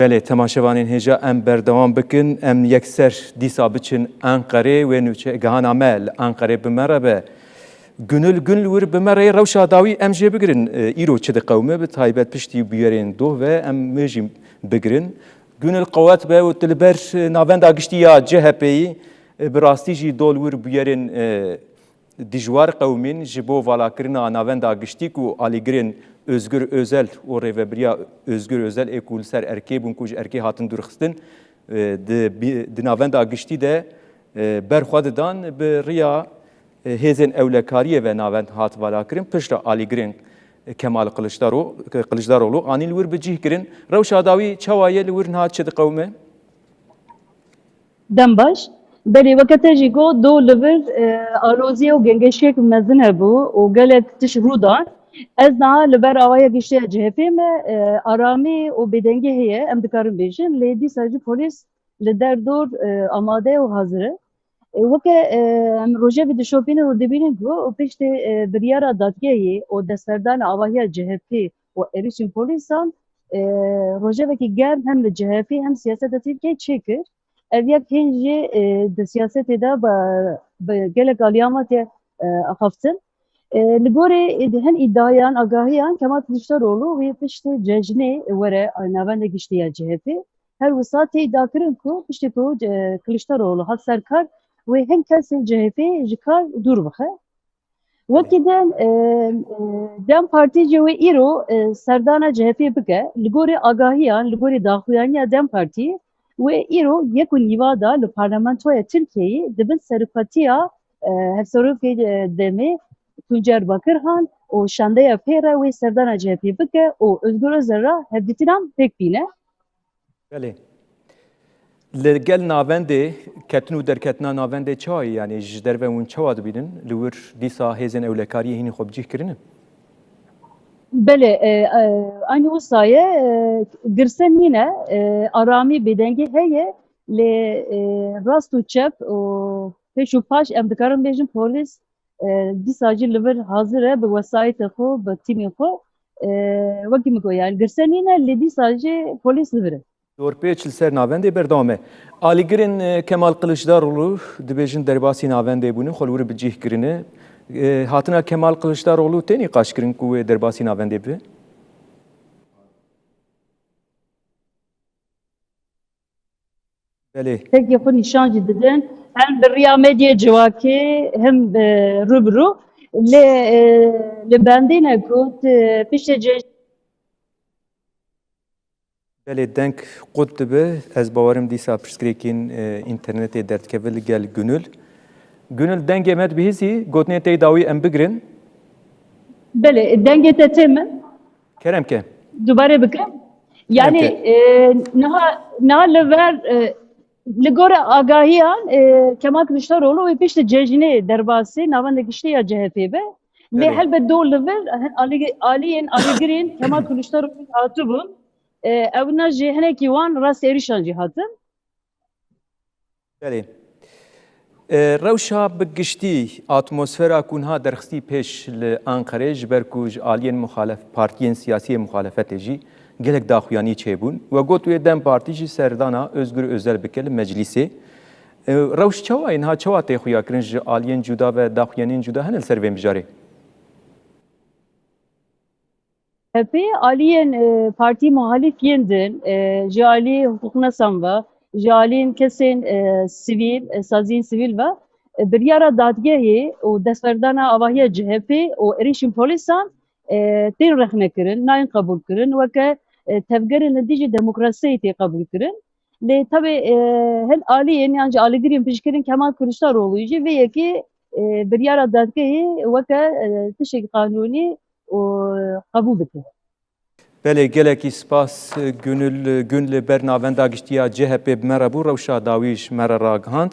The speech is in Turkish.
بله تماشاوانین هجا ام بردوام بکن ام یکسر دیسا بچن انقره و نوچه گهان عمل انقره بمره به گنل ور بمره روشا داوی ام جه بگرن ایرو چه ده قومه به تایبت پشتی بیارین دو و ام مجیم بگرن گنل قوات به و تلبر ناوند آگشتی یا CHP'yi براستی جی دول ور بیارین dijwar qewmên ji bo valakirina navenda giştî ku alîgirên Özgür Özel û rêveberiya Özgür Özel ê ku li ser erkê bûn ku ji erkê hatin durxistin di navenda giştî de berxwe didan bi rêya hêzên ewlekariyê ve navend hat valakirin pişta alîgirên Kemal Kılıçdaroğlu anî li wir bi cih kirin rewşa dawî çawa ye li wir niha çi diqewme Dembaş بله وقت جیگو دو لبر آلوزی و گنگشیک مزنه بو و گلک تش رودان از نه لبر آوای گشته جهفه ما آرامی و بدنگی هیه ام دکارم بیشن لیدی سرجی پلیس لدر دور آماده و حاضره وکه ام روژه وید شوپین رو دبینن کو و پشت بریارا دادگاهی و دستردان آواهی جهفه و اریشن پلیسان روژه وکی گرم هم جهفه هم سیاست ترکیه چکر evyak hinci de siyaseti de gelek aliyamat akaftin. Ligore hen iddiayan agahiyan Kemal Kılıçdaroğlu ve işte cejne vere navende giştiya CHP. Her vusate iddia kirin ku işte ku Kılıçdaroğlu hat serkar ve hem kesin CHP jikar dur bakhe. Vakiden dem partici ve iro serdana CHP bike ligore agahiyan ligore daxuyaniya dem parti ve îro yekun nîvada li parlamentoya Tirkiyeyê dibin serokatiya hevserokê demê Tuncer Bakırhan û şandeya pêra wê serdana CHP bike û Özgür Özel ra hevdîtinan pêk bîne. Belê. Li gel navendê ketin û derketina navendê çawa yani ji derve hûn çawa dibînin li wir dîsa hêzên ewlekariyê hînî xwe bi cih kirinin? Bele aynı o saye girsen yine arami bedengi heye le rastu çep o peşu paş em dikarin bejin polis disacı liver hazır be vesayet xo be timi xo vaki mi ko yani girsen yine le disacı polis liver Dorpê çil ser navendê berdame. Alîgirên Kemal Kılıçdaroğlu dibêjin derbasî navendê bûne xwe li wir bi cih kirine. Hatina Kemal Kılıçdaroğlu tenê qaş kirin ku wê derbasî navendê bibe? Belê. tek yapı nişan didin hem bir riya medya civaki hem rubru le bendine kut pişece Belê deng qut dibe ez bawerim dîsa pirsgirêkên internetê derdkeve li gel Gönül. Gönül dengê me dibihîzî gotinê tê dawî em bigirin. bele denge tetemi Keremke. dubare bikim. Yani naha lever ligore agahiyan Kemal Kılıçdaroğlu ve peşte cejine derbası navanda gişte ya CHP be. Le helbet do lever aliyen aligirin Kemal Kılıçdaroğlu hatubun evna jehneki wan rast erişan cihatın. Belê. Rewşa bi giştî atmosfera ku niha derxistî pêş li Enqereyê ji ber ku ji aliyên partiyên siyasî muxalefetê jî gelek daxuyanî çêbûn ve got wê dem partî jî serdana Özgür Özel bike li meclîsê. Rewş çawa niha çawa tê xuya kirin ji aliyên cuda ve daxuyanên cuda hene li ser vê mijarê? Hep aliyen parti muhalif yendin jali hukukuna samva jalin kesin sivil sazin sivil ve bir yara dadgehi o desverdana avahiye CHP o erişim polisan tin rehne kirin nayn kabul kirin ve ke tevgerin netice demokrasiyi te kabul kirin le tabi hel aliyen yani aligirin pişkirin Kemal Kılıçdaroğlu'yu ve yeki bir yara dadgehi ve ke tişek kanuni o kabul bitti. Belê gelekî spas Gönül ber navenda giştiya CHP bi me re bû rewşa dawî ji me re ragihand.